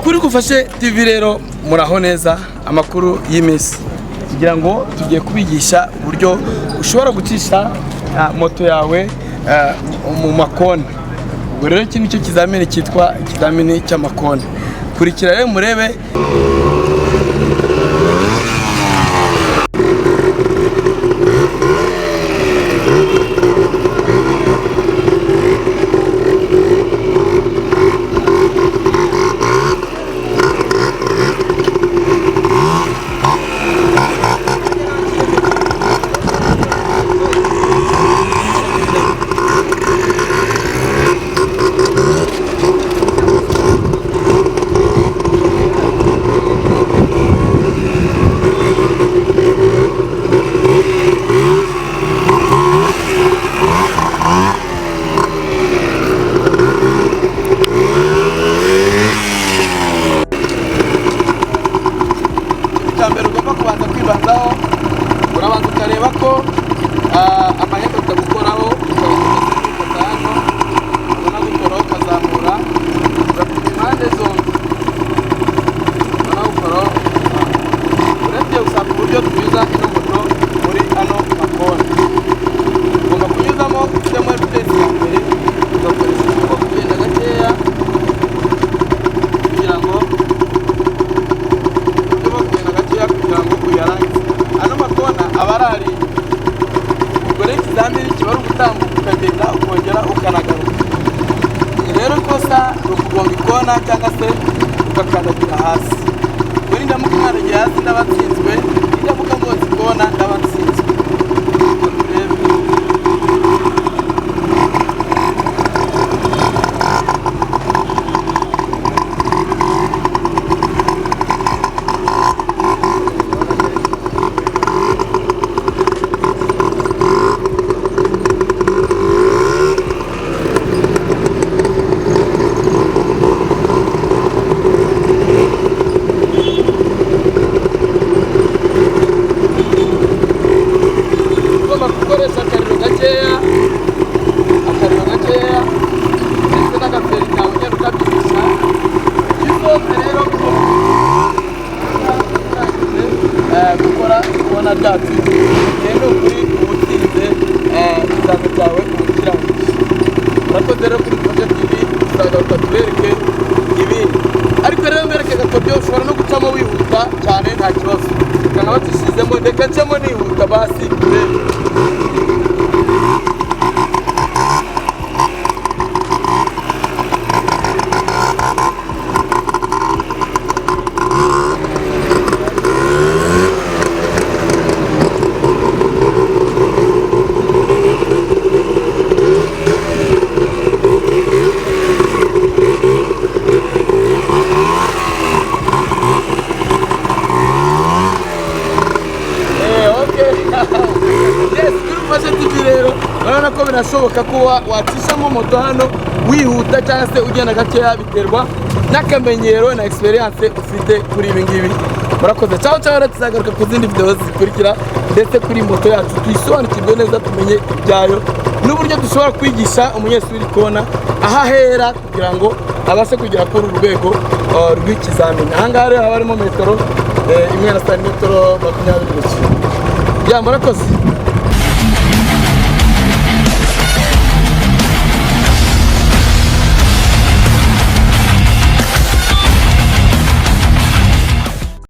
Kuri Gufashe TV rero muraho neza amakuru y'imisi kugira ngo tugiye kubigisha uburyo ushobora gucisha moto yawe mu makoni. Ubwo rero iki nicyo kizamini cyitwa ikizamini cy'amakoni. Kurikira rero murebe urabanza ukareba ko amahembe utagukoraho ubona gukoraho ukazamura ugapima impande zombi ubona gukoraho urebye usanga uburyo twiza ino moto muri ano makoni. Ugomba kunyuzamo ufitemo vitesi ya mbere ugakoresha ukuboko kugenda gakeya kugira ngo uyarangize. Ano makona abarari ubwo rero ikizamini kiba ari ugutambuka ukagenda ukongera ukanagaruka. Rero ikosa ni ukugonga ikona cyangwa se ugakandagira hasi. Ubwo nindamuka nkandagiye hasi ndabatsinzwe, nindamuka ngonze ikona ndabatsinzwe. Ubwo turebe akariro gakeya ndetse n'agaferi kawe ugenda ukabyinisha isoze rero gukora kubona byacu rero kuri ubutsinze ikiganza cyawe ubukirangurisha. Murakoze rero kuri Gufashe TV tuzagaruka tubereke ibindi, ariko rero mbereke gakodyo ushobora no gucamo wihuta cyane nta kibazo ukanga batishizemo reka ncemo nihuta basi turebe. Gufashe TV rero urabona ko birashoboka ko wacishamo moto hano wihuta cyangwa se ugenda gakeya, biterwa n'akamenyero na experience ufite kuri ibi ngibi. Murakoze cyao cyao, tuzagaruka ku zindi video zikurikira ndetse kuri moto yacu tuyisobanukirwe neza, tumenye ibyayo n'uburyo dushobora kwigisha umunyeshuri kona ahahera kugira ngo abashe kugera kuri urwego rw'ikizamini. Ahangaha rero haba harimo metero imwe na santimetero 20. Murakoze.